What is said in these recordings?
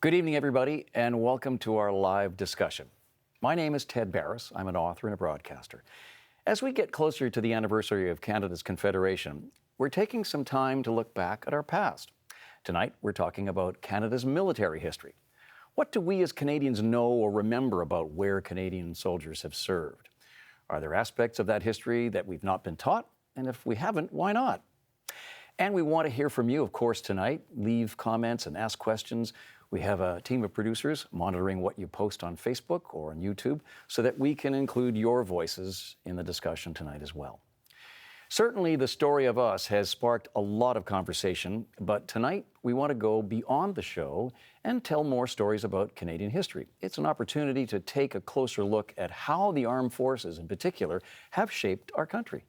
Good evening, everybody, and welcome to our live discussion. My name is Ted Barris. I'm an author and a broadcaster. As we get closer to the anniversary of Canada's Confederation, we're taking some time to look back at our past. Tonight, we're talking about Canada's military history. What do we as Canadians know or remember about where Canadian soldiers have served? Are there aspects of that history that we've not been taught? And if we haven't, why not? And we want to hear from you, of course, tonight. Leave comments and ask questions. We have a team of producers monitoring what you post on Facebook or on YouTube so that we can include your voices in the discussion tonight as well. Certainly, the story of us has sparked a lot of conversation, but tonight we want to go beyond the show and tell more stories about Canadian history. It's an opportunity to take a closer look at how the armed forces in particular have shaped our country.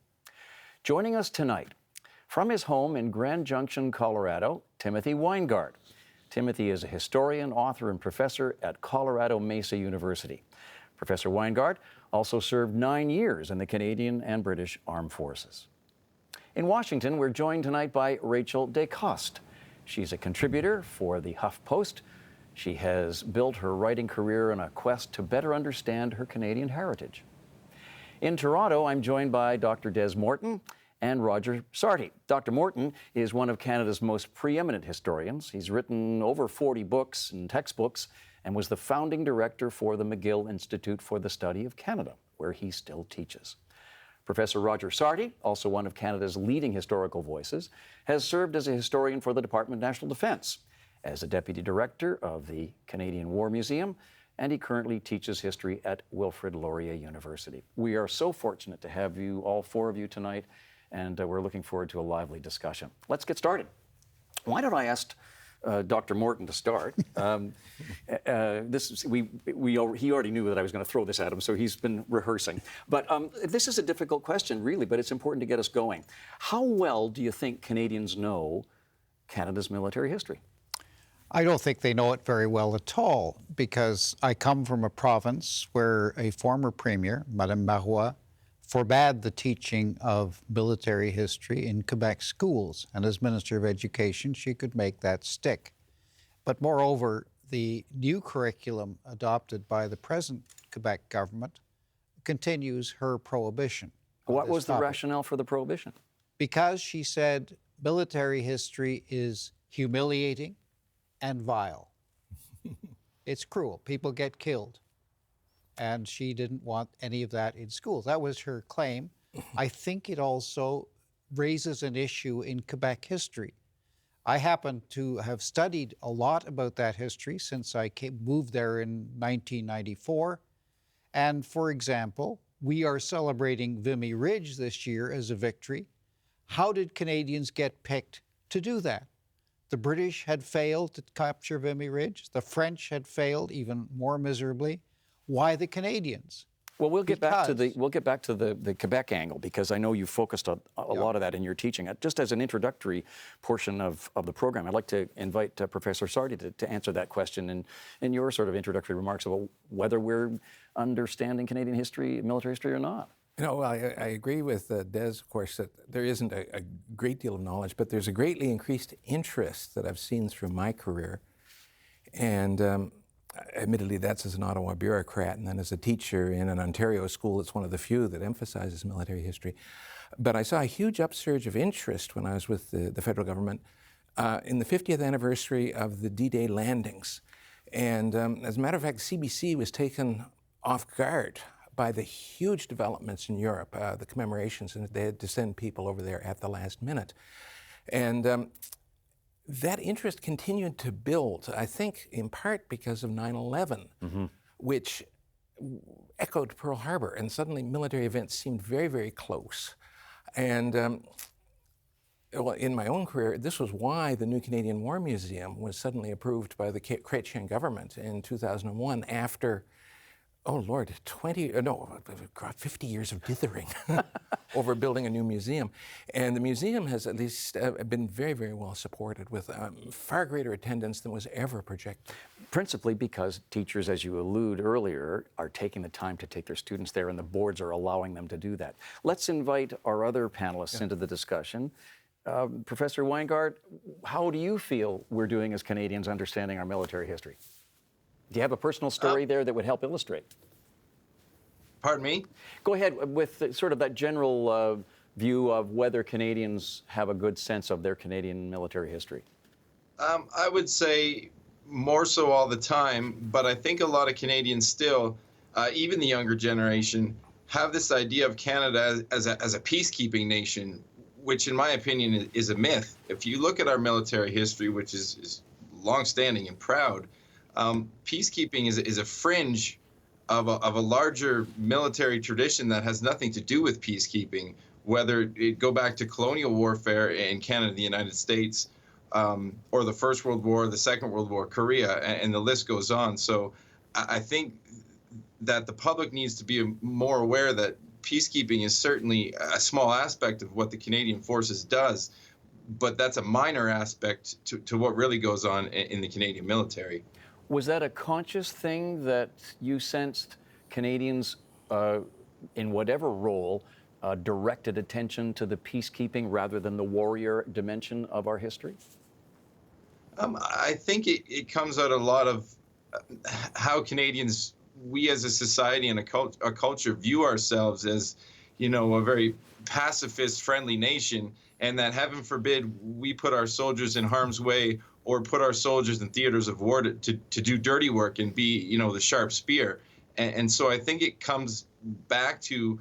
Joining us tonight, from his home in Grand Junction, Colorado, Timothy WINEGARD. Timothy is a historian, author, and professor at Colorado Mesa University. Professor WINEGARD also served 9 years in the Canadian and British Armed Forces. In Washington, we're joined tonight by Rachel DECOSTE. She's a contributor for the HuffPost. She has built her writing career on a quest to better understand her Canadian heritage. In Toronto, I'm joined by Dr. DESMOND and Roger SARTY. Dr. Morton is one of Canada's most preeminent historians. He's written over 40 books and textbooks and was the founding director for the McGill Institute for the Study of Canada, where he still teaches. Professor Roger SARTY, also one of Canada's leading historical voices, has served as a historian for the Department of National Defence, as a deputy director of the Canadian War Museum, and he currently teaches history at Wilfrid Laurier University. We are so fortunate to have you, all four of you, tonight, and we're looking forward to a lively discussion. Let's get started. Why don't I ask Dr. Morton to start? He already knew that I was going to throw this at him, so he's been rehearsing. But this is a difficult question, really, but it's important to get us going. How well do you think Canadians know Canada's military history? I don't think they know it very well at all, because I come from a province where a former premier, Madame Marois, forbade the teaching of military history in Quebec schools, and as Minister of Education, she could make that stick. But moreover, the new curriculum adopted by the present Quebec government continues her prohibition. What was the rationale for the prohibition? Because she said military history is humiliating and vile. It's cruel. People get killed. And she didn't want any of that in schools. That was her claim. I think it also raises an issue in Quebec history. I happen to have studied a lot about that history since I moved there in 1994. And for example, we are celebrating Vimy Ridge this year as a victory. How did Canadians get picked to do that? The British had failed to capture Vimy Ridge. The French had failed even more miserably. Why the Canadians? Well, we'll get back to the Quebec angle, because I know you focused a lot of that in your teaching. Just as an introductory portion of the program, I'd like to invite Professor SARTY to answer that question in your sort of introductory remarks about whether we're understanding Canadian history, military history, or not. You know, I agree with Des, of course, that there isn't a great deal of knowledge, but there's a greatly increased interest that I've seen through my career. And admittedly, that's as an Ottawa bureaucrat, and then as a teacher in an Ontario school, it's one of the few that emphasizes military history. But I saw a huge upsurge of interest when I was with the federal government in the 50th anniversary of the D-Day landings. And as a matter of fact, CBC was taken off guard by the huge developments in Europe, the commemorations, and they had to send people over there at the last minute. And that interest continued to build, I think, in part because of 9/11, which echoed Pearl Harbor, and suddenly military events seemed very, very close. And well, in my own career, this was why the new Canadian War Museum was suddenly approved by the Chrétien government in 2001 after, oh Lord, 50 years of dithering over building a new museum. And the museum has at least been very, very well supported with far greater attendance than was ever projected. Principally because teachers, as you allude earlier, are taking the time to take their students there, and the boards are allowing them to do that. Let's invite our other panelists into the discussion. Professor WINEGARD, how do you feel we're doing as Canadians understanding our military history? Do you have a personal story there that would help illustrate? Pardon me? Go ahead with sort of that general view of whether Canadians have a good sense of their Canadian military history. I would say more so all the time, but I think a lot of Canadians still, even the younger generation, have this idea of Canada as a peacekeeping nation, which in my opinion is a myth. If you look at our military history, which is longstanding and proud, peacekeeping is a fringe of a larger military tradition that has nothing to do with peacekeeping, whether it go back to colonial warfare in Canada, the United States, or the First World War, the Second World War, Korea, and the list goes on. So I think that the public needs to be more aware that peacekeeping is certainly a small aspect of what the Canadian Forces does, but that's a minor aspect to what really goes on in the Canadian military. Was that a conscious thing that you sensed Canadians, in whatever role, directed attention to the peacekeeping rather than the warrior dimension of our history? I think it comes out a lot of how Canadians, we as a society and a culture view ourselves as, you know, a very pacifist, friendly nation, and that heaven forbid we put our soldiers in harm's way or put our soldiers in theaters of war to do dirty work and be, you know, the sharp spear. And so I think it comes back to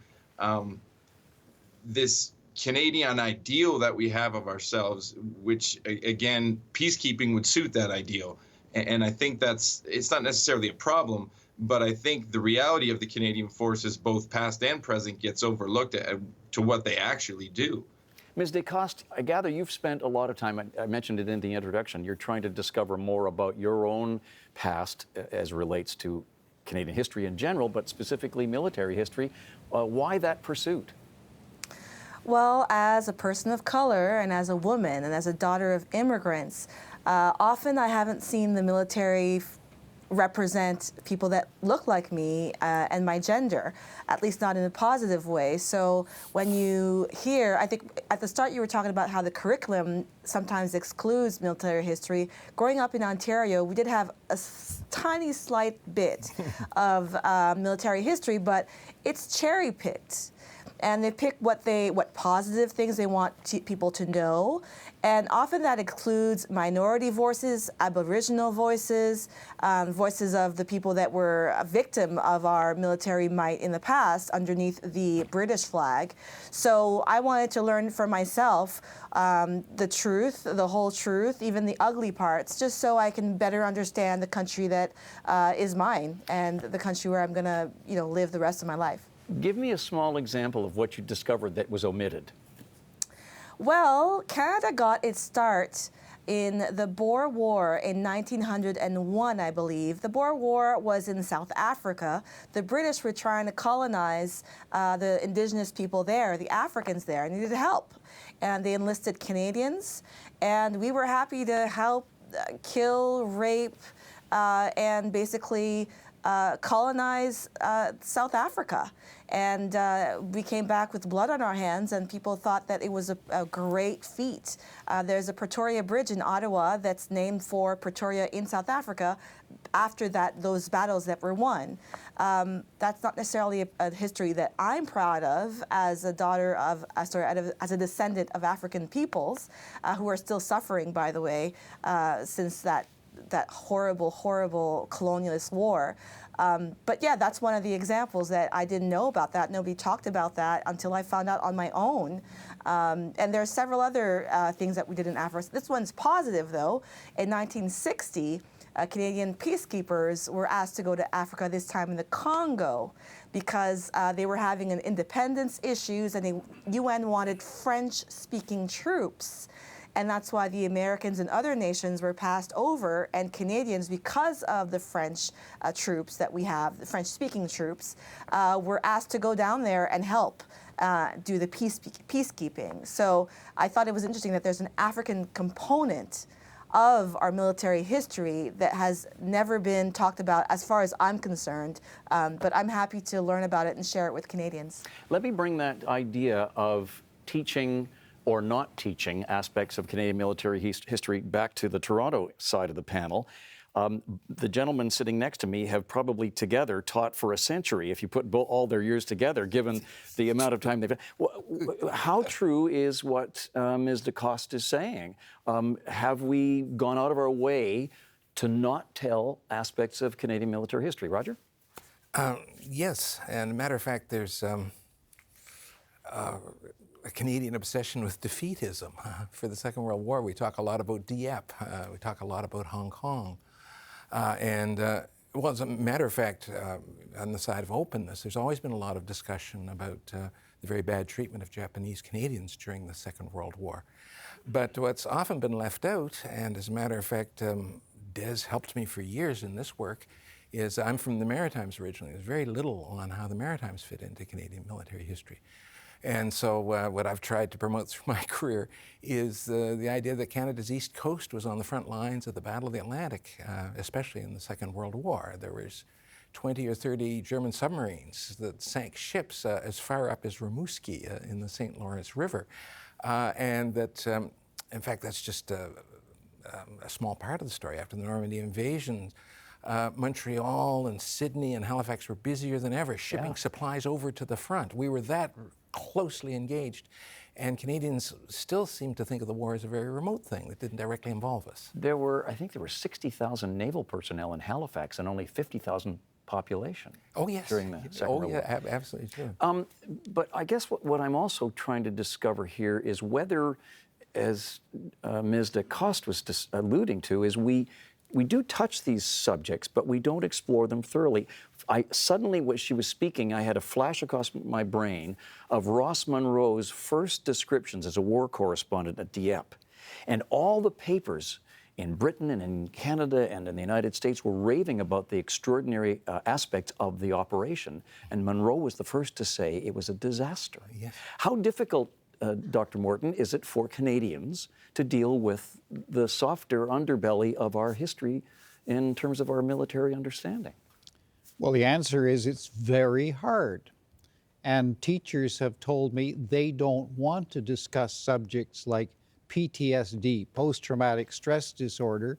this Canadian ideal that we have of ourselves, which, again, peacekeeping would suit that ideal. And I think it's not necessarily a problem, but I think the reality of the Canadian Forces, both past and present, gets overlooked to what they actually do. Ms. DECOSTE, I gather you've spent a lot of time, I mentioned it in the introduction, you're trying to discover more about your own past as relates to Canadian history in general, but specifically military history. Why that pursuit? Well, as a person of color and as a woman and as a daughter of immigrants, often I haven't seen the military represent people that look like me and my gender, at least not in a positive way. So when you hear, I think at the start you were talking about how the curriculum sometimes excludes military history. Growing up in Ontario, we did have a tiny slight bit of military history, but it's cherry-picked. And they pick what positive things they want people to know. And often that includes minority voices, Aboriginal voices, voices of the people that were a victim of our military might in the past underneath the British flag. So I wanted to learn for myself the truth, the whole truth, even the ugly parts, just so I can better understand the country that is mine and the country where I'm going to, you know, live the rest of my life. Give me a small example of what you discovered that was omitted. Well, Canada got its start in the Boer War in 1901, I believe. The Boer War was in South Africa. The British were trying to colonize the indigenous people there, the Africans there, needed help. And they enlisted Canadians, and we were happy to help kill, rape, and basically colonize South Africa. And we came back with blood on our hands, and people thought that it was a great feat. There's a Pretoria Bridge in Ottawa that's named for Pretoria in South Africa after those battles that were won. That's not necessarily a history that I'm proud of as a daughter of, as a descendant of African peoples who are still suffering, by the way, since that horrible, horrible colonialist war. But yeah, that's one of the examples that I didn't know about that. Nobody talked about that until I found out on my own. And there are several other things that we did in Africa. This one's positive, though. In 1960, Canadian peacekeepers were asked to go to Africa, this time in the Congo, because they were having an independence issues, and the UN wanted French-speaking troops. And that's why the Americans and other nations were passed over, and Canadians, because of the French troops that we have, the French-speaking troops, were asked to go down there and help do the peacekeeping. So I thought it was interesting that there's an African component of our military history that has never been talked about as far as I'm concerned, but I'm happy to learn about it and share it with Canadians. Let me bring that idea of teaching or not teaching aspects of Canadian military history back to the Toronto side of the panel. The gentlemen sitting next to me have probably together taught for a century, if you put all their years together, given the amount of time they've had. How true is what Ms. DECOSTE is saying? Have we gone out of our way to not tell aspects of Canadian military history? Roger? Yes, and a matter of fact, there's a Canadian obsession with defeatism. For the Second World War, we talk a lot about Dieppe, we talk a lot about Hong Kong. Well, as a matter of fact, on the side of openness, there's always been a lot of discussion about the very bad treatment of Japanese Canadians during the Second World War. But what's often been left out, and as a matter of fact, Des helped me for years in this work, is I'm from the Maritimes originally. There's very little on how the Maritimes fit into Canadian military history. And so what I've tried to promote through my career is the idea that Canada's East Coast was on the front lines of the Battle of the Atlantic, especially in the Second World War. There was 20 or 30 German submarines that sank ships as far up as Rimouski in the St. Lawrence River. And that, in fact, that's just a small part of the story. After the Normandy invasion, Montreal and Sydney and Halifax were busier than ever, shipping supplies over to the front. We were that closely engaged, and Canadians still seem to think of the war as a very remote thing that didn't directly involve us. I think there were 60,000 naval personnel in Halifax and only 50,000 population. Oh, yes. During the Second World War. Absolutely true. But I guess what I'm also trying to discover here is whether, as Ms. DECOSTE was alluding to, is we do touch these subjects, but we don't explore them thoroughly. Suddenly, when she was speaking, I had a flash across my brain of Ross Munro's first descriptions as a war correspondent at Dieppe. And all the papers in Britain and in Canada and in the United States were raving about the extraordinary aspects of the operation. And Munro was the first to say it was a disaster. Yes. How difficult, Dr. Morton, is it for Canadians to deal with the softer underbelly of our history in terms of our military understanding? Well, the answer is it's very hard. And teachers have told me they don't want to discuss subjects like PTSD, post-traumatic stress disorder,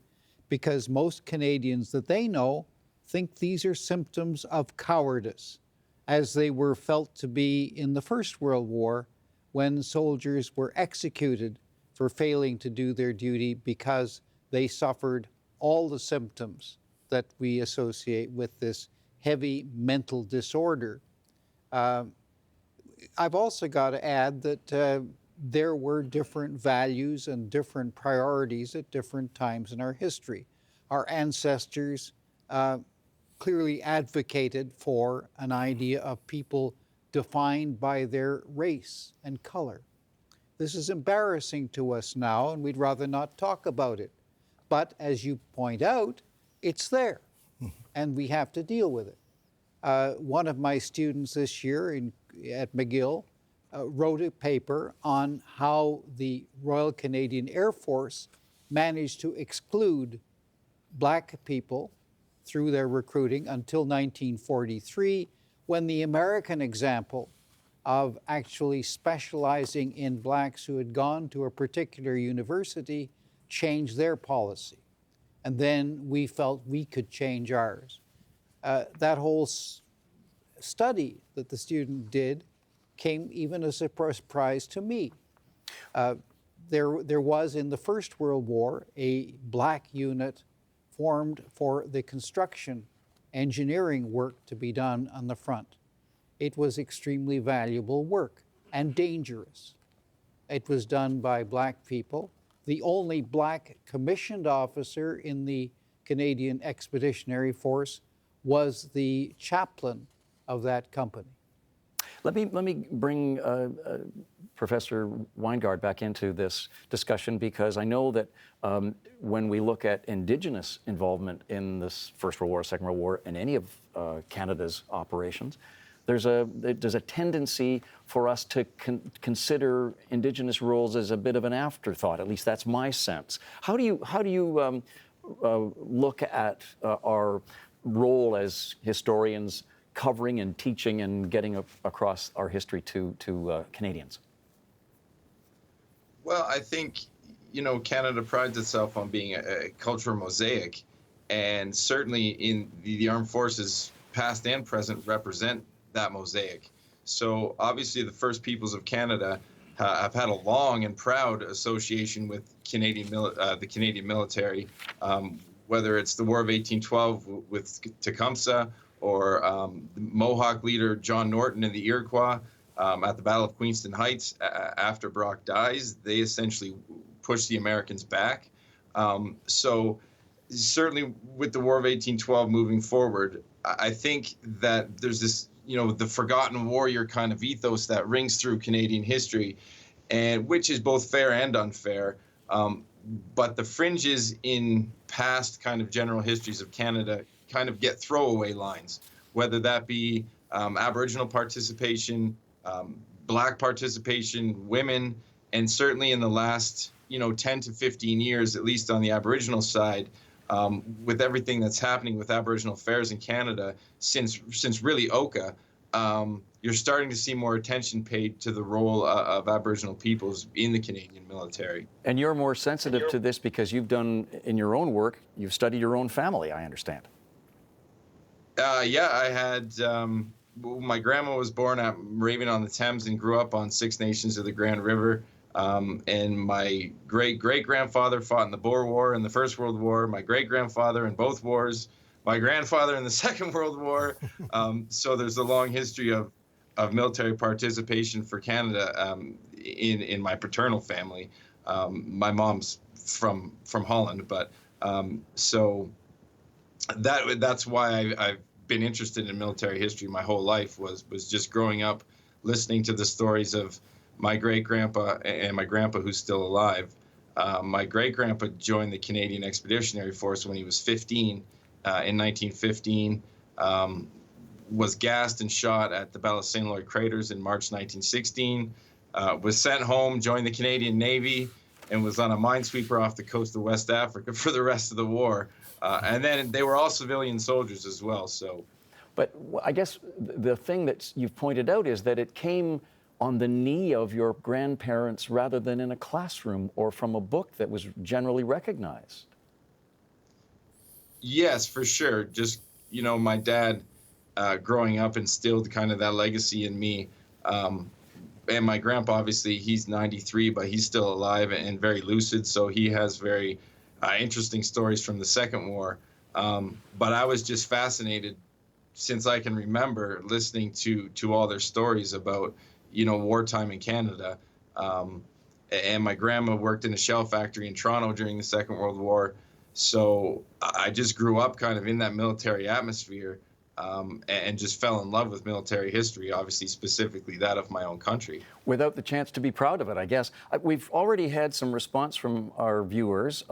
because most Canadians that they know think these are symptoms of cowardice, as they were felt to be in the First World War when soldiers were executed for failing to do their duty because they suffered all the symptoms that we associate with this heavy mental disorder. I've also got to add that there were different values and different priorities at different times in our history. Our ancestors clearly advocated for an idea of people defined by their race and color. This is embarrassing to us now, and we'd rather not talk about it. But as you point out, it's there, and we have to deal with it. One of my students this year at McGill wrote a paper on how the Royal Canadian Air Force managed to exclude Black people through their recruiting until 1943, when the American example of actually specializing in Blacks who had gone to a particular university changed their policy. And then we felt we could change ours. That whole study that the student did came even as a surprise to me. There was in the First World War a Black unit formed for the construction engineering work to be done on the front. It was extremely valuable work and dangerous. It was done by Black people. The only Black commissioned officer in the Canadian Expeditionary Force was the chaplain of that company. Let me bring Professor WINEGARD back into this discussion, because I know that when we look at Indigenous involvement in this First World War, Second World War, and any of Canada's operations, there's a tendency for us to consider Indigenous roles as a bit of an afterthought. At least that's my sense. How do you look at our role as historians, covering and teaching and getting across our history to Canadians? Well, I think, Canada prides itself on being a cultural mosaic, and certainly in the armed forces, past and present, represent that mosaic. So obviously, the First Peoples of Canada have had a long and proud association with the Canadian military, whether it's the War of 1812 with Tecumseh, or the Mohawk leader John Norton and the Iroquois. At the Battle of Queenston Heights, after Brock dies, they essentially push the Americans back. So certainly with the War of 1812 moving forward, I think that there's this, the forgotten warrior kind of ethos that rings through Canadian history, and which is both fair and unfair. But the fringes in past kind of general histories of Canada kind of get throwaway lines, whether that be Aboriginal participation, Black participation, women, and certainly in the last, 10 to 15 years, at least on the Aboriginal side, with everything that's happening with Aboriginal affairs in Canada since really Oka, you're starting to see more attention paid to the role of Aboriginal peoples in the Canadian military. And you're more sensitive to this because you've done, in your own work, you've studied your own family, I understand. Yeah, I had, my grandma was born at Raven-on-the-Thames and grew up on Six Nations of the Grand River. And my great-great-grandfather fought in the Boer War and the First World War, my great-grandfather in both wars, my grandfather in the Second World War. So there's a long history of military participation for Canada in my paternal family. My mom's from Holland, but so that's why I've been interested in military history my whole life, was just growing up listening to the stories of my great-grandpa and my grandpa, who's still alive. My great-grandpa joined the Canadian Expeditionary Force when he was 15 in 1915, was gassed and shot at the Battle of St. Loi Craters in March 1916, was sent home, joined the Canadian Navy, and was on a minesweeper off the coast of West Africa for the rest of the war. And then they were all civilian soldiers as well. So, but I guess the thing that you've pointed out is that it came on the knee of your grandparents rather than in a classroom or from a book that was generally recognized. Yes, for sure. Just, my dad growing up instilled kind of that legacy in me. And my grandpa, obviously, he's 93, but he's still alive and very lucid. So he has very interesting stories from the Second War. But I was just fascinated, since I can remember, listening to all their stories about, wartime in Canada. And my grandma worked in a shell factory in Toronto during the Second World War. So I just grew up kind of in that military atmosphere, and just fell in love with military history, obviously specifically that of my own country. Without the chance to be proud of it, I guess. We've already had some response from our viewers.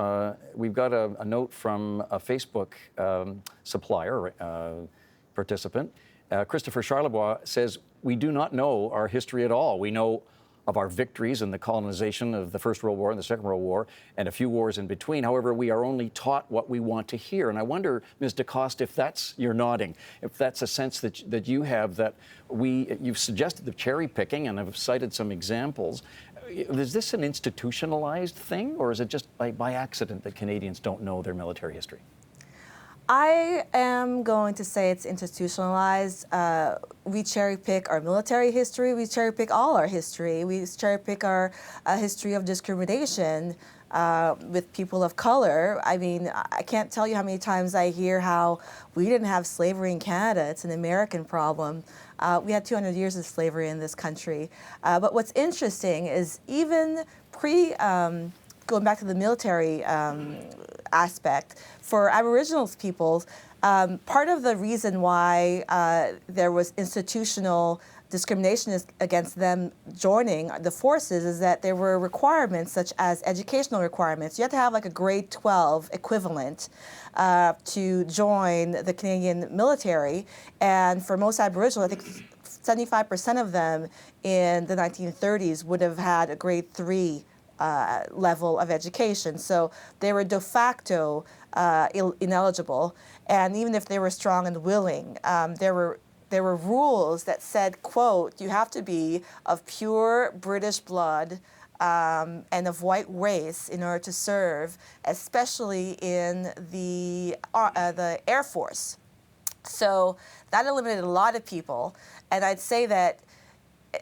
We've got a note from a Facebook supplier, participant. Christopher Charlebois says, "We do not know our history at all. We know of our victories in the colonization of the First World War and the Second World War and a few wars in between. However, we are only taught what we want to hear." And I wonder, Ms. DECOSTE, if that's, you're nodding, if that's a sense that you have, that you've suggested the cherry picking and have cited some examples. Is this an institutionalized thing, or is it just by accident that Canadians don't know their military history? I am going to say it's institutionalized. We cherry pick our military history. We cherry pick all our history. We cherry pick our history of discrimination with people of color. I mean, I can't tell you how many times I hear how we didn't have slavery in Canada. It's an American problem. We had 200 years of slavery in this country. But what's interesting is even going back to the military aspect, for Aboriginal peoples, part of the reason why there was institutional discrimination against them joining the forces is that there were requirements such as educational requirements. You had to have like a grade 12 equivalent to join the Canadian military. And for most Aboriginal, I think 75% of them in the 1930s would have had a grade 3 level of education. So they were de facto ineligible. And even if they were strong and willing, there were rules that said, quote, you have to be of pure British blood, and of white race in order to serve, especially in the Air Force. So that eliminated a lot of people. And I'd say that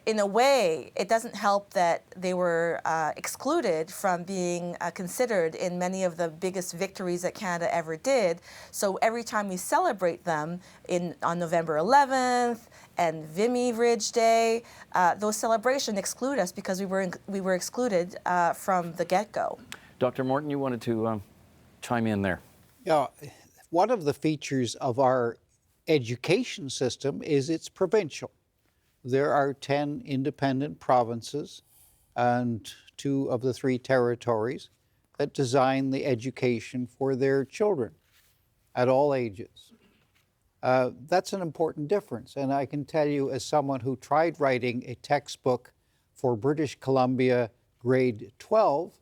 in a way, it doesn't help that they were excluded from being considered in many of the biggest victories that Canada ever did. So every time we celebrate them on November 11th and Vimy Ridge Day, those celebrations exclude us because we were excluded from the get-go. Dr. Morton, you wanted to chime in there. Yeah, one of the features of our education system is it's provincial. There are 10 independent provinces and 2 of the 3 territories that design the education for their children at all ages. That's an important difference, and I can tell you, as someone who tried writing a textbook for British Columbia grade 12,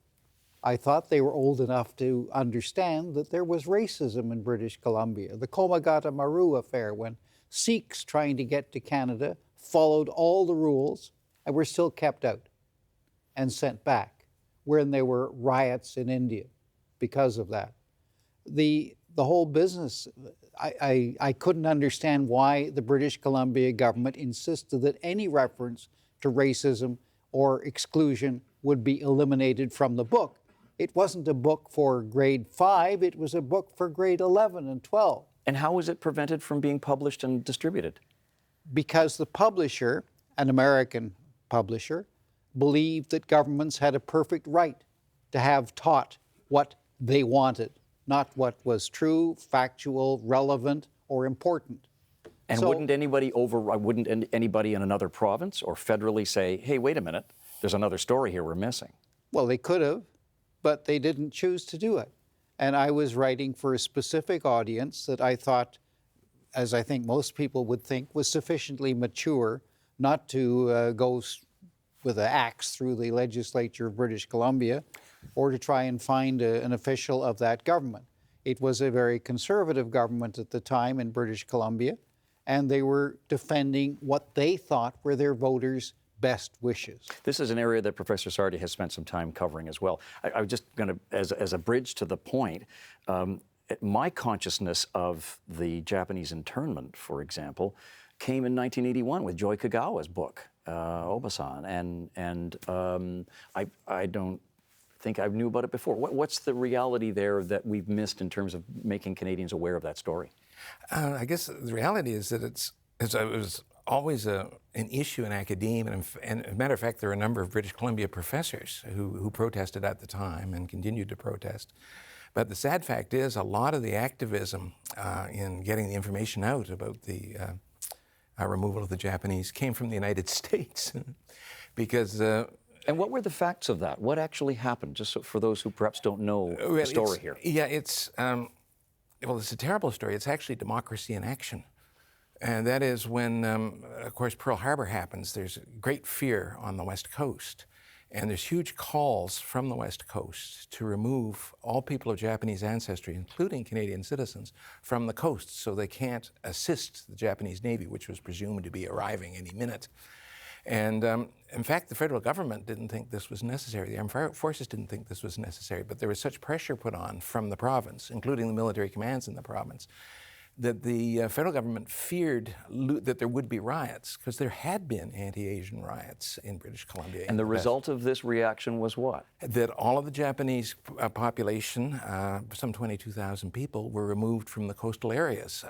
I thought they were old enough to understand that there was racism in British Columbia. The Komagata Maru affair, when Sikhs trying to get to Canada followed all the rules and were still kept out and sent back, when there were riots in India because of that. The whole business, I couldn't understand why the British Columbia government insisted that any reference to racism or exclusion would be eliminated from the book. It wasn't a book for grade 5, it was a book for grade 11 and 12. And how was it prevented from being published and distributed? Because the publisher, an American publisher, believed that governments had a perfect right to have taught what they wanted, not what was true, factual, relevant, or important. And wouldn't anybody in another province or federally say, hey, wait a minute, there's another story here we're missing? Well, they could have, but they didn't choose to do it. And I was writing for a specific audience that I thought, as I think most people would think, was sufficiently mature not to go with an axe through the legislature of British Columbia or to try and find an official of that government. It was a very conservative government at the time in British Columbia, and they were defending what they thought were their voters' best wishes. This is an area that Professor Sarty has spent some time covering as well. I was just going to, as a bridge to the point, my consciousness of the Japanese internment, for example, came in 1981 with Joy Kagawa's book, Obasan, and I don't think I knew about it before. What's the reality there that we've missed in terms of making Canadians aware of that story? I guess the reality is that it was always an issue in academia, and as a matter of fact, there are a number of British Columbia professors who protested at the time and continued to protest. But the sad fact is, a lot of the activism in getting the information out about the removal of the Japanese came from the United States, because. And what were the facts of that? What actually happened? Just so, for those who perhaps don't know the story here. Yeah, it's a terrible story. It's actually democracy in action. And that is when, of course, Pearl Harbor happens. There's great fear on the West Coast. And there's huge calls from the West Coast to remove all people of Japanese ancestry, including Canadian citizens, from the coast so they can't assist the Japanese Navy, which was presumed to be arriving any minute. And in fact, the federal government didn't think this was necessary. The armed forces didn't think this was necessary, but there was such pressure put on from the province, including the military commands in the province, that the federal government feared that there would be riots, because there had been anti-Asian riots in British Columbia. And the result of this reaction was what? That all of the Japanese population, some 22,000 people, were removed from the coastal areas,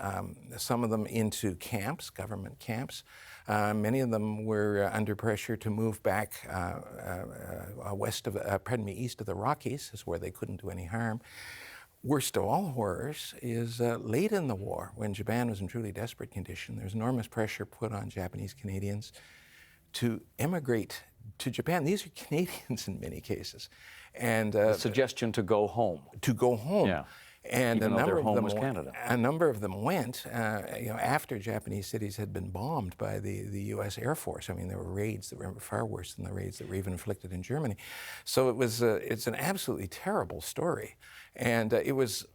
some of them into camps, government camps. Many of them were under pressure to move back east of the Rockies, is where they couldn't do any harm. Worst of all horrors is late in the war, when Japan was in truly desperate condition, there's enormous pressure put on Japanese Canadians to emigrate to Japan. These are Canadians in many cases. And the suggestion to go home. To go home. Yeah. And even a though number their of home them was Canada. A number of them went, after Japanese cities had been bombed by the U.S. Air Force. I mean, there were raids that were far worse than the raids that were even inflicted in Germany. So it's an absolutely terrible story. And it was,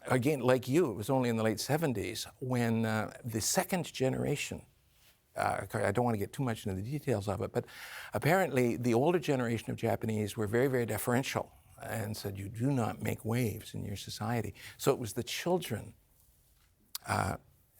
again, like you, it was only in the late 70s when the second generation I don't want to get too much into the details of it, but apparently the older generation of Japanese were very, very deferential and said, you do not make waves in your society. So it was the children,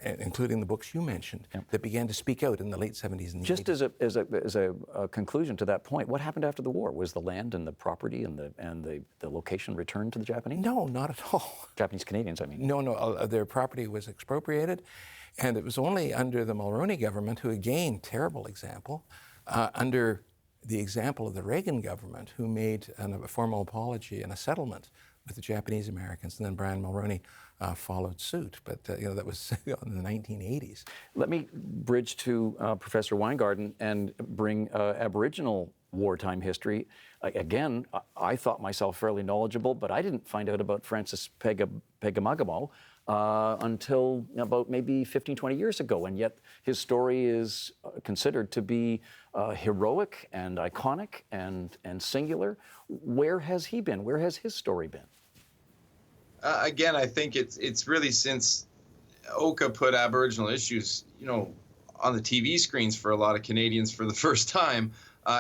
including the books you mentioned, that began to speak out in the late 70s and the 80s. Just as a conclusion to that point, what happened after the war? Was the land and the property and the location returned to the Japanese? No, not at all. Japanese Canadians, I mean. No, their property was expropriated, and it was only under the Mulroney government, who again, terrible example, under the example of the Reagan government, who made a formal apology and a settlement with the Japanese Americans, and then Brian Mulroney followed suit. But that was in the 1980s. Let me bridge to Professor Weingarten and bring Aboriginal wartime history. Again, I thought myself fairly knowledgeable, but I didn't find out about Francis Pegamagamo until about maybe 15, 20 years ago, and yet his story is considered to be heroic and iconic and singular. Where has he been? Where has his story been? Again, I think it's really since Oka put Aboriginal issues, on the TV screens for a lot of Canadians for the first time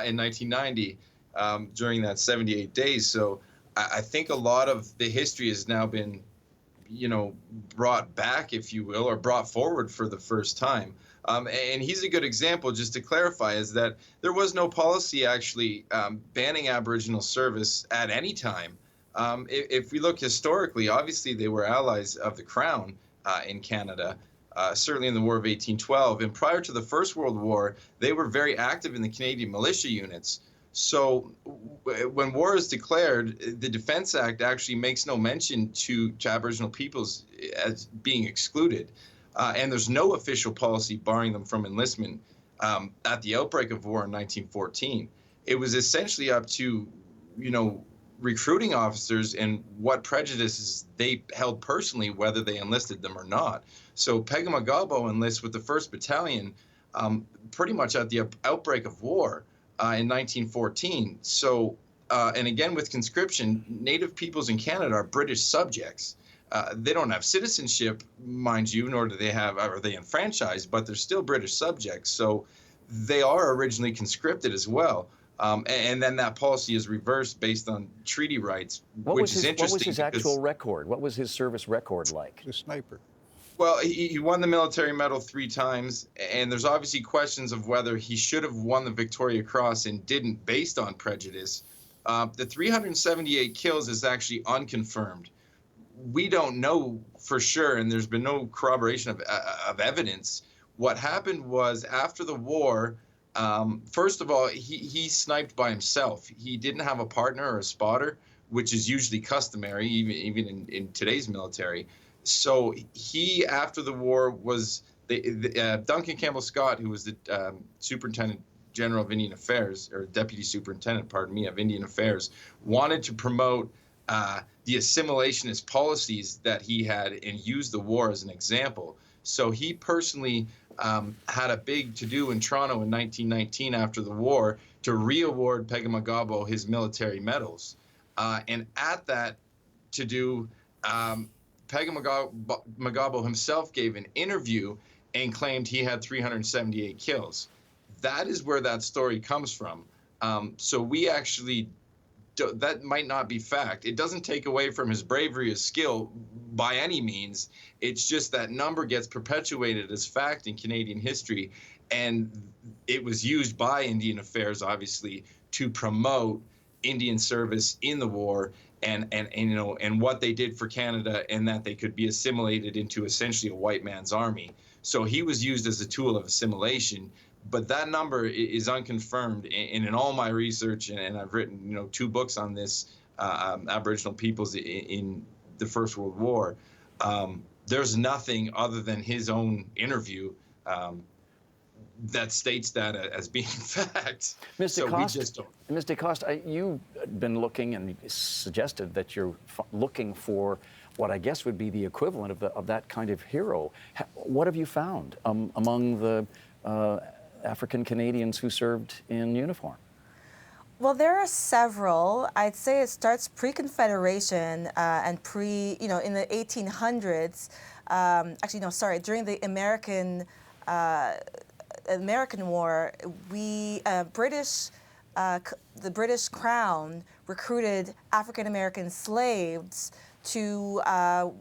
in 1990 during that 78 days. So I think a lot of the history has now been, brought back, if you will, or brought forward for the first time. And he's a good example, just to clarify, is that there was no policy actually banning Aboriginal service at any time. If we look historically, obviously they were allies of the Crown in Canada, certainly in the War of 1812. And prior to the First World War, they were very active in the Canadian militia units. So when war is declared, the Defence Act actually makes no mention to Aboriginal peoples as being excluded. And there's no official policy barring them from enlistment at the outbreak of war in 1914. It was essentially up to, recruiting officers and what prejudices they held personally, whether they enlisted them or not. So Pegamagabo enlists with the 1st Battalion pretty much at the outbreak of war in 1914. So, and again with conscription, Native peoples in Canada are British subjects. They don't have citizenship, mind you, nor do they are they enfranchised, but they're still British subjects. So they are originally conscripted as well. And then that policy is reversed based on treaty rights, which is interesting. What was his actual record? What was his service record like? The sniper. Well, he won the military medal 3 times, and there's obviously questions of whether he should have won the Victoria Cross and didn't based on prejudice. The 378 kills is actually unconfirmed. We don't know for sure, and there's been no corroboration of evidence. What happened was after the war, first of all, he sniped by himself. He didn't have a partner or a spotter, which is usually customary, even in today's military. So he, after the war, was Duncan Campbell Scott, who was the Superintendent General of Indian Affairs, or Deputy Superintendent, pardon me, of Indian Affairs, wanted to promote the assimilationist policies that he had and used the war as an example. So he personally had a big to-do in Toronto in 1919 after the war to re-award Pegamagabo his military medals. And at that to-do, Pegamagabo himself gave an interview and claimed he had 378 kills. That is where that story comes from. So we actually, that might not be fact. It doesn't take away from his bravery or skill by any means. It's just that number gets perpetuated as fact in Canadian history, and it was used by Indian Affairs, obviously, to promote Indian service in the war and what they did for Canada, and that they could be assimilated into essentially a white man's army. So he was used as a tool of assimilation. But that number is unconfirmed. And in all my research, and I've written 2 books on this, Aboriginal peoples in the First World War, there's nothing other than his own interview that states that as being fact. Ms. So DeCoste, we just don't. Ms. DeCoste, you've been looking and suggested that you're looking for what I guess would be the equivalent of that kind of hero. What have you found among the African Canadians who served in uniform? Well, there are several. I'd say it starts pre-Confederation and in the 1800s. During the American American War, the British Crown recruited African American slaves to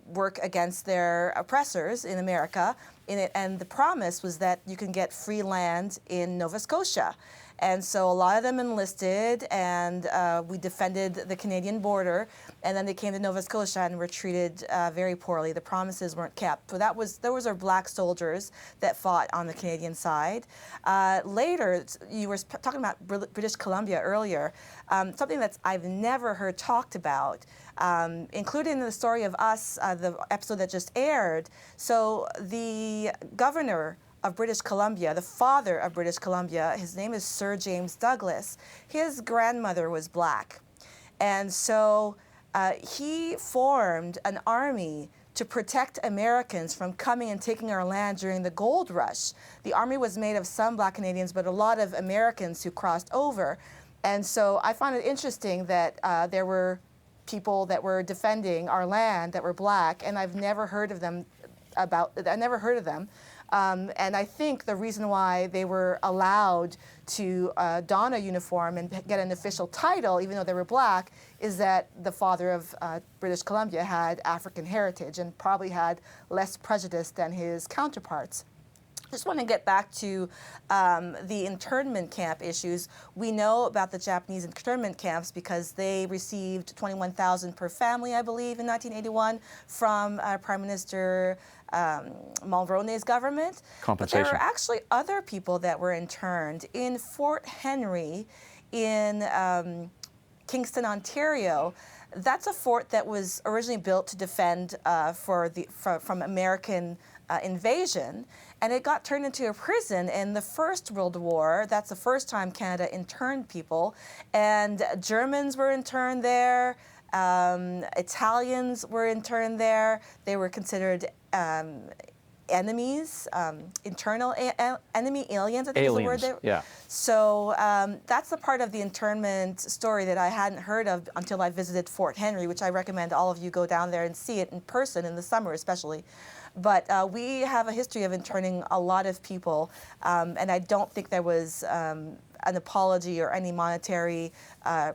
work against their oppressors in America. And the promise was that you can get free land in Nova Scotia. And so a lot of them enlisted, and we defended the Canadian border. And then they came to Nova Scotia and were treated very poorly. The promises weren't kept. So those are black soldiers that fought on the Canadian side. Later, you were talking about British Columbia earlier. Something that I've never heard talked about, including the story of us, the episode that just aired. So the governor of British Columbia, the father of British Columbia, his name is Sir James Douglas. His grandmother was black. And so he formed an army to protect Americans from coming and taking our land during the gold rush. The army was made of some black Canadians, but a lot of Americans who crossed over. And so I found it interesting that there were people that were defending our land that were black, and I've never heard of them. And I think the reason why they were allowed to don a uniform and get an official title, even though they were black, is that the father of British Columbia had African heritage and probably had less prejudice than his counterparts. Just want to get back to the internment camp issues. We know about the Japanese internment camps because they received $21,000 per family, I believe, in 1981 from Prime Minister Mulroney's government. Compensation. But there were actually other people that were interned in Fort Henry in Kingston, Ontario. That's a fort that was originally built to defend from American invasion, and it got turned into a prison in the First World War. That's the first time Canada interned people, and Germans were interned there. Italians were interned there. They were considered enemies, internal enemy aliens, I think is the word there. Yeah. So that's the part of the internment story that I hadn't heard of until I visited Fort Henry, which I recommend all of you go down there and see it in person in the summer especially. But we have a history of interning a lot of people, and I don't think there was an apology or any monetary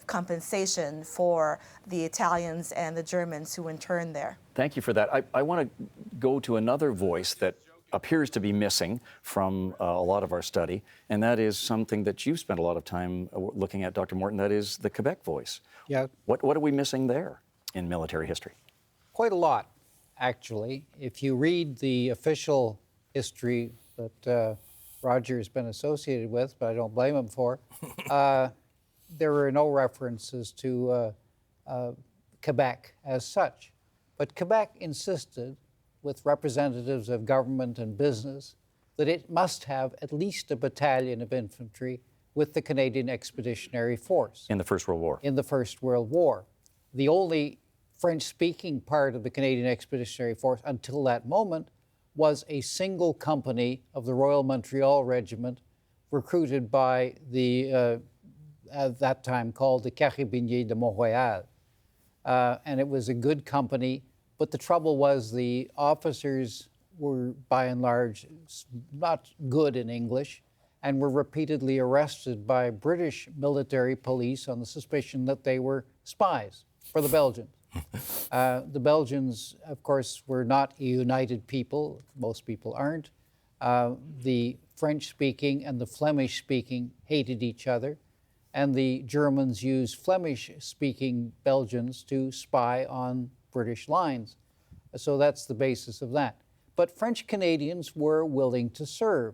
compensation for the Italians and the Germans who interned there. Thank you for that. I want to go to another voice that appears to be missing from a lot of our study, and that is something that you've spent a lot of time looking at, Dr. Morton, that is the Quebec voice. Yeah. What are we missing there in military history? Quite a lot, actually. If you read the official history that Roger's been associated with, but I don't blame him for, there were no references to Quebec as such. But Quebec insisted, with representatives of government and business, that it must have at least a battalion of infantry with the Canadian Expeditionary Force. In the First World War. In the First World War. The only French-speaking part of the Canadian Expeditionary Force until that moment was a single company of the Royal Montreal Regiment recruited by the, at that time called the Carabiniers de Montréal. And it was a good company, but the trouble was the officers were by and large not good in English and were repeatedly arrested by British military police on the suspicion that they were spies for the Belgians. The Belgians, of course, were not a united people. Most people aren't. The French-speaking and the Flemish-speaking hated each other, and the Germans used Flemish-speaking Belgians to spy on British lines. So that's the basis of that. But French Canadians were willing to serve,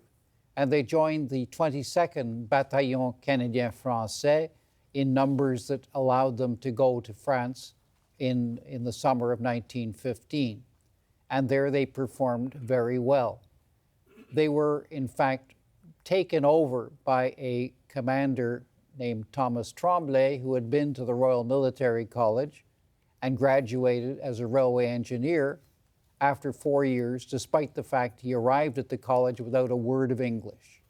and they joined the 22nd Bataillon Canadien Français in numbers that allowed them to go to France in the summer of 1915. And there they performed very well. They were, in fact, taken over by a commander named Thomas Tremblay, who had been to the Royal Military College and graduated as a railway engineer after 4 years, despite the fact he arrived at the college without a word of English.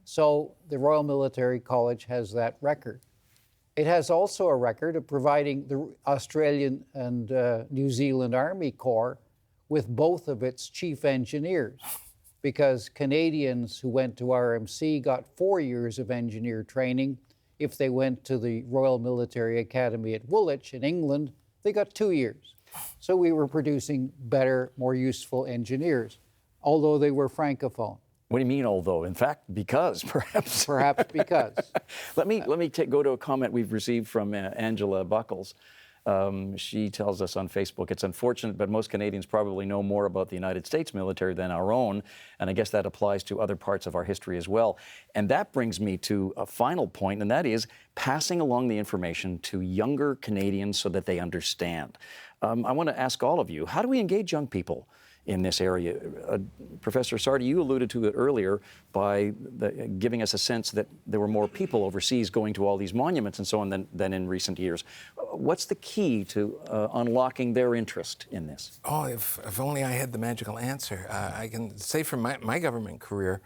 So the Royal Military College has that record. It has also a record of providing the Australian and New Zealand Army Corps with both of its chief engineers. because Canadians who went to RMC got 4 years of engineer training. If they went to the Royal Military Academy at Woolwich in England, they got 2 years. So we were producing better, more useful engineers, although they were Francophone. What do you mean, although? In fact, because, perhaps. Perhaps because. Let me go to a comment we've received from Angela Buckles. She tells us on Facebook, it's unfortunate, but most Canadians probably know more about the United States military than our own, and I guess that applies to other parts of our history as well. And that brings me to a final point, and that is passing along the information to younger Canadians so that they understand. I want to ask all of you, how do we engage young people in this area? Professor Sarty, you alluded to it earlier by giving us a sense that there were more people overseas going to all these monuments and so on than in recent years. What's the key to unlocking their interest in this? Oh, if only I had the magical answer. I can say from my government career,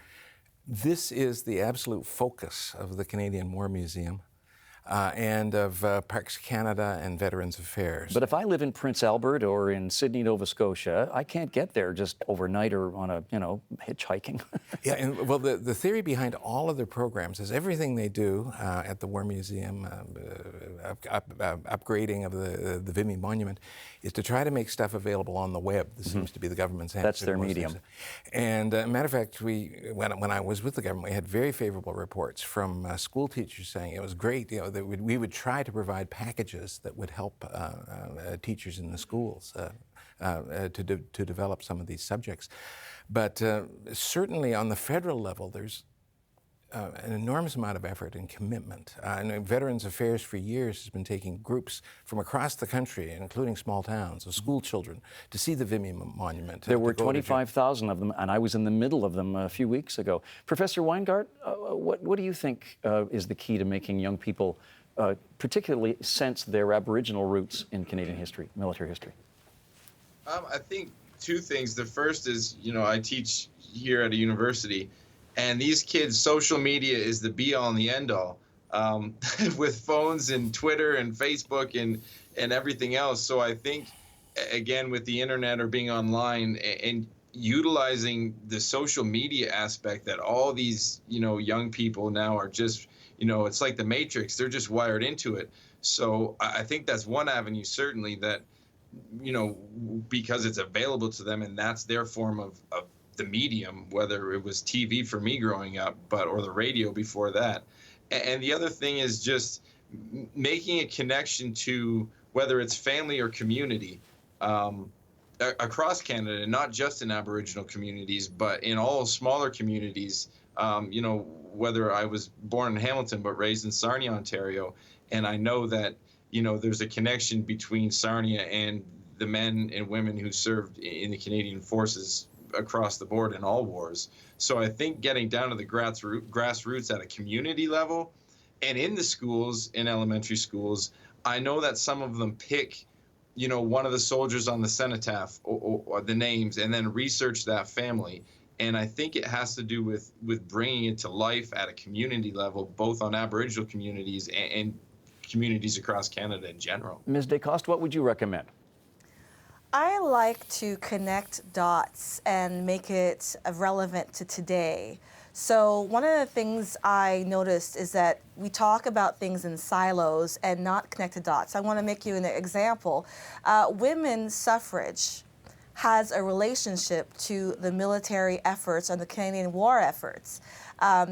this is the absolute focus of the Canadian War Museum. And of Parks Canada and Veterans Affairs. But if I live in Prince Albert or in Sydney, Nova Scotia, I can't get there just overnight or on a, hitchhiking. Yeah, and well, the theory behind all of their programs is everything they do at the War Museum, upgrading of the Vimy Monument, is to try to make stuff available on the web. This seems to be the government's answer. That's their medium. And matter of fact, when I was with the government, we had very favorable reports from school teachers saying it was great, that we would try to provide packages that would help teachers in the schools to develop some of these subjects. But certainly on the federal level, there's an enormous amount of effort and commitment. And Veterans Affairs for years has been taking groups from across the country, including small towns, of school children, to see the Vimy Monument. There were 25,000 of them, and I was in the middle of them a few weeks ago. Professor WINEGARD, what do you think is the key to making young people particularly sense their Aboriginal roots in Canadian history, military history? I think two things. The first is, I teach here at a university, and these kids, social media is the be-all and the end-all, with phones and Twitter and Facebook and everything else. So I think, again, with the internet or being online and utilizing the social media aspect that all these, young people now are just, it's like the Matrix. They're just wired into it. So I think that's one avenue, certainly, that, because it's available to them and that's their form of the medium, whether it was TV for me growing up, or the radio before that. And the other thing is just making a connection to whether it's family or community across Canada, not just in Aboriginal communities, but in all smaller communities. Whether I was born in Hamilton but raised in Sarnia, Ontario, and I know that there's a connection between Sarnia and the men and women who served in the Canadian forces across the board in all wars. So I think getting down to the grassroots at a community level and in the schools, in elementary schools, I know that some of them pick, one of the soldiers on the cenotaph or the names and then research that family. And I think it has to do with bringing it to life at a community level, both on Aboriginal communities and communities across Canada in general. Ms. DECOSTE, what would you recommend? I like to connect dots and make it relevant to today. So one of the things I noticed is that we talk about things in silos and not connected dots. I want to make you an example. Women's suffrage has a relationship to the military efforts and the Canadian war efforts.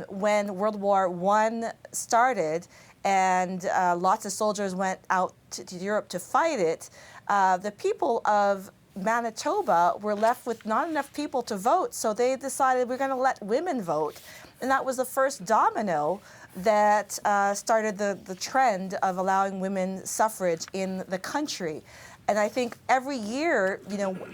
When World War I started and lots of soldiers went out to Europe to fight it, the people of Manitoba were left with not enough people to vote, so they decided we're going to let women vote. And that was the first domino that started the trend of allowing women suffrage in the country. And I think every year,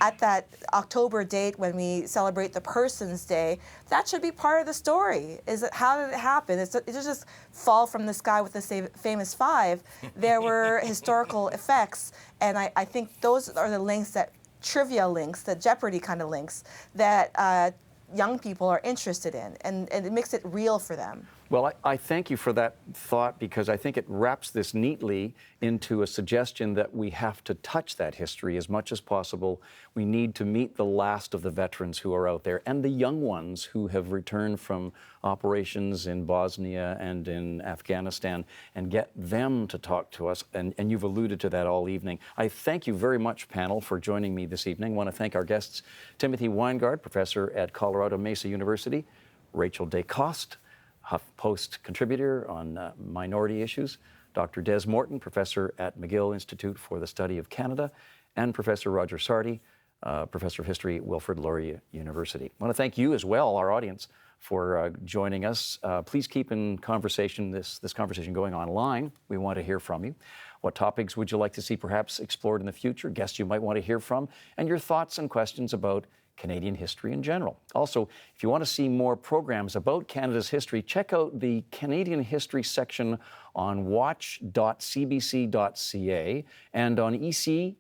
at that October date when we celebrate the Persons Day, that should be part of the story. Is it, how did it happen? It didn't just fall from the sky with the famous five. There were historical effects, and I think those are the links, that trivia links, the Jeopardy kind of links, that young people are interested in, and it makes it real for them. Well, I thank you for that thought, because I think it wraps this neatly into a suggestion that we have to touch that history as much as possible. We need to meet the last of the veterans who are out there and the young ones who have returned from operations in Bosnia and in Afghanistan, and get them to talk to us. And you've alluded to that all evening. I thank you very much, panel, for joining me this evening. I want to thank our guests, Timothy WINEGARD, professor at Colorado Mesa University, Rachel DECOSTE, HuffPost contributor on minority issues, Dr. Des Morton, professor at McGill Institute for the Study of Canada, and Professor Roger SARTY, professor of history at Wilfrid Laurier University. I want to thank you as well, our audience, for joining us. Please keep in conversation this conversation going online. We want to hear from you. What topics would you like to see perhaps explored in the future? Guests you might want to hear from, and your thoughts and questions about Canadian history in general. Also, if you want to see more programs about Canada's history, check out the Canadian History section on watch.cbc.ca and on ec.2.tv.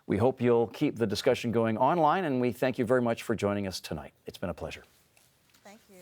We hope you'll keep the discussion going online, and we thank you very much for joining us tonight. It's been a pleasure. Thank you.